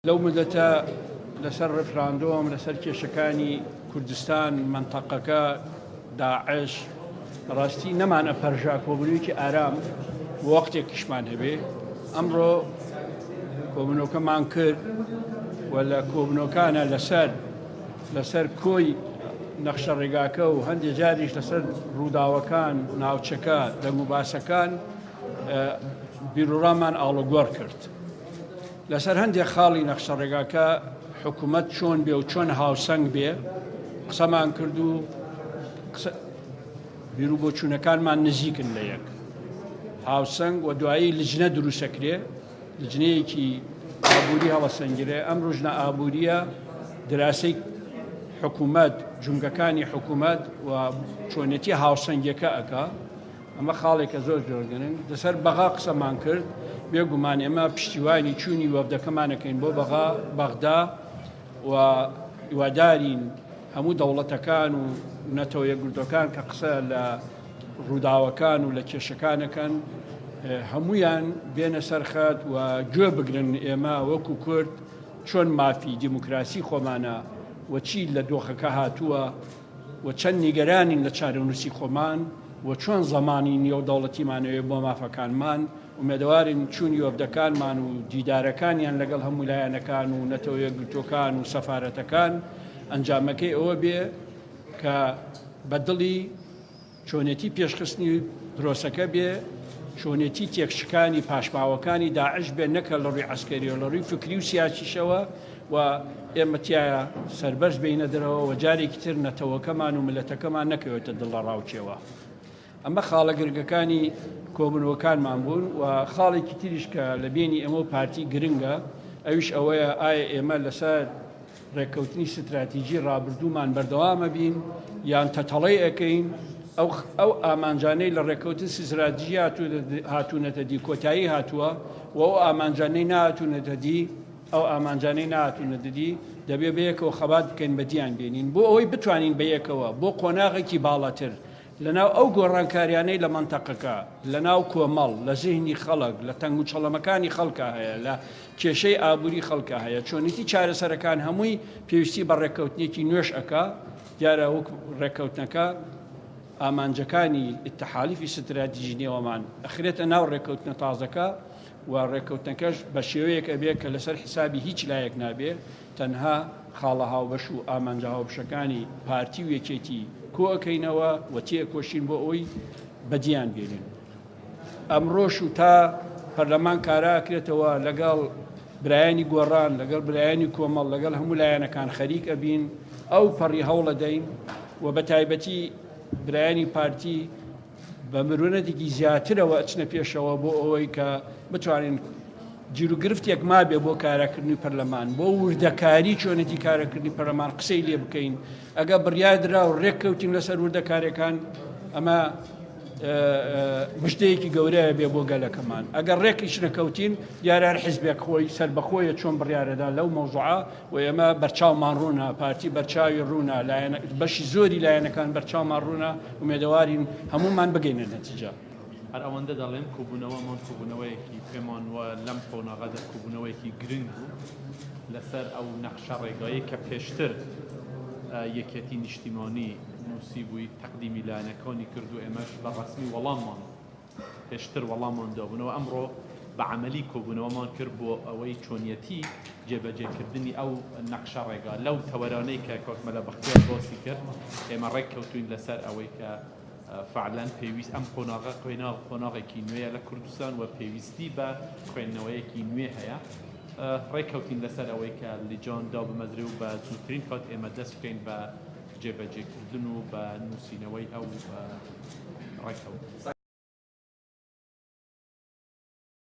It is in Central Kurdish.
لەو مدەتە لەسەر ڕفراندۆم لەسەر کێشەکانی کوردستان منتەقەکە داعش ڕاستی نەمانە پەرژا کۆبوونەوەیەکی ئارام وەختێکیشمان هەبێ. ئەمڕۆ کۆبوونەوەکەمان کرد و لە کۆبوونەوەکانە لەسەر کۆی نەخشە ڕێگاکە و هەندێک جاریش لەسەر ڕووداوەکان ناوچەکە دەنگ و باسەکان بیرۆڕامان ئاڵوگۆڕ کرد. لەسەر هەندێک خاڵی نەخشە ڕێگاکە حکوومەت چۆن بێ و چۆن هاوسەنگ بێ قسەمان کرد و بیرو بۆچوونەکانمان نزیکن لە یەک هاوسەنگ و دوایی لجنە دروستەکرێ، لجنەیەکی ئابووری هەڵەسەنگرێ. ئەم ڕۆژنە ئابووریە دراسی حکوومەت جونگەکانی حکوومەت و چۆنێتی هاوسەنگەکە ئەکا. ئەمە خاڵێکە زۆر جۆرگرن. لەسەر بەغا قسەمان کرد، بێگومان ئێمە پشتیوانی چوونی وەفدەکەمانەکەین بۆ بەغدا و هیوادارین هەموو دەوڵەتەکان و نەتەوە یەکگرتوەکان کە قسە لە ڕووداوەکان و لە کێشەکانەکەن هەمویان بێنە سەرخەت و گوێ بگرن ئێمە وەکو کورد چۆن مافی دیموکراسی خۆمانە و چی لە دۆخەکە هاتووە و چەند نیگەرانین لە چارەنووسی خۆمان و چۆن زەمانی نێودەوڵەتیمانەوێ بۆ مافەکانمان ومێدەوارین چوونی وەفدەکانمان و دیدارەکانیان لەگەڵ هەموو لایەنەکان و نەتەوە یەکگرتوەکان و سەفارەتەکان ئەنجامەکەی ئەوە بێ کە بەدڵی چۆنێتی پێشخستنی پرۆسەکە بێ، چۆنێتی تێکشەکانی پاشماوەکانی داعش بێ، نەکە لە ڕووی عەسکەری و لە ڕووی فکری و سیاسیشەوە و ئێمە تایە سەربەرز بینە دەرەوە و جارێکی تر نەتەوەکەمان و ملەتەکەمان نەکەوێتە دڵە ڕاوچێوە. ئەمە خاڵە گرنگەکانی کۆبوونەوەکانمان بوون و خاڵێکی تریش کە لە بینی ئەمە پارتی گرنگە ئەویش ئەوەیە ئایا ئێمە لەسەر ڕێککەوتنی ستراتیژی ڕابردوومان بەردەوامە بین یان تەتەڵەی ئەەکەین ئەو ئامانجانەی لە ڕێککەوتن استراتیژی هاتوونەتە دی کۆتایی هاتووە و ئەو ئامانجانەی نهاتوونەتە دی ئەو ئامانجانەی نهاتوونەتە دی دەبێ بەیەکەوە خەبات بکەین بەدیان بێنین بۆ ئەوەی بتوانین بەیەکەوە بۆ قۆناغێکی باڵاتر لەناو ئەو گۆڕانکاریانەی لە منتەقەکە لەناو کۆمەڵ لە زیهنی خەڵک لە تەنگ و چەڵەمەکانی خەڵکە هەیە لە کێشەی ئابووری خەڵکە هەیە چۆنیتی چارەسەرەکان هەمووی پێویستی بە ڕێککەوتنێکی نوێش ئەکا. دیارە وەک ڕێککەوتنەکە ئامانجەکانی ئیتحالیفی ستراتیژی نێوەمان ئەخرێتە ناو ڕێککەوتنە تازەکە و ڕێککەوتنەکەش بە شێوەیەک ئەبێ کە لەسەر حیسابی هیچ لایەک نابێ، تەنها خاڵە هاوبەش و ئامانجە هاوبەشەکانی پارتی و یەکێتی کۆ ئەەکەینەوە و تێکۆشین بۆ ئەوی بەدیان بێنین. ئەمڕۆش و تا پەرلەمان کاراکرێتەوە لەگەڵ برایانی گۆڕان لەگەڵ برایانی کۆمەڵ لەگەڵ هەموو لایەنەکان خەریک ئەبین ئەو پەڕی هەوڵە دەین و بە تایبەتی برایانی پارتی بە مرونەتێکی زیاترەوە ئەچنە پێشەوە بۆ ئەوەی کە بتوانین گیرروگرفتێک مابێ بۆ کارەکردنی پەرلەمان بۆ وردەکاری چۆنێتی کارەکردنی پەرلەمان قسەی لێ بکەین. ئەگە بڕیادرا و ڕێککەوتین لەسەر وردەکارەکان ئەمە مشتەیەکی گەورەیە بێ بۆ گەلەکەمان. ئەگەر ڕێکیش نەکەوتین دیارە هەر حیزبێک خۆی سەربەخۆیە چۆن بڕیارەدا لەو مەوزوعە و ئێمە بەرچاومان ڕوونا، پارتی بەرچاوی ڕوونا، بەشی زۆری لایەنەکان بەرچاومان ڕوونا و مێدەوارین هەمومان بگەینە نەتیجە. هەر ئەوەندە دەڵێن کوبوونەوەمان کوبوونەوەیەکی پێمان وە لەم قۆناغەدا کوبوونەوەیەکی گرنگ بوو لەسەر ئەو نەخشە ڕێگایی کە پێشتر یەکێتی نیشتیمانی نووسی بووی تەقدیمی لایەنەکانی کرد و ئێمەش بە ڕەسمی وەڵاممان پێشتر وەڵاممان دابوونەوە. ئەمڕۆ بە عەمەلی کۆبوونەوەمان کرد بۆ ئەوەی چۆنیەتی جێبەجێکردنی ئەو نەخشە ڕێگا لەو تەوەرانەی کە کۆکمەلە بەختیار باسی کرد. ئێمە ڕێککەوتوین لەسەر ئەوەی کە فعلان پێویست ئەم قۆناغە قۆناغێکی نوێیە لە کوردستان و پێویستی بە خوێندنەوەیەکی نوێ هەیە. ڕێککەوتین لەسەر ئەوەی کە لیجان دا بمەدرێ و بە زووترین کات ئێمە دەست بکەین بە جێبەجێکردن و بە نووسینەوەی ئەو ڕێککەوت.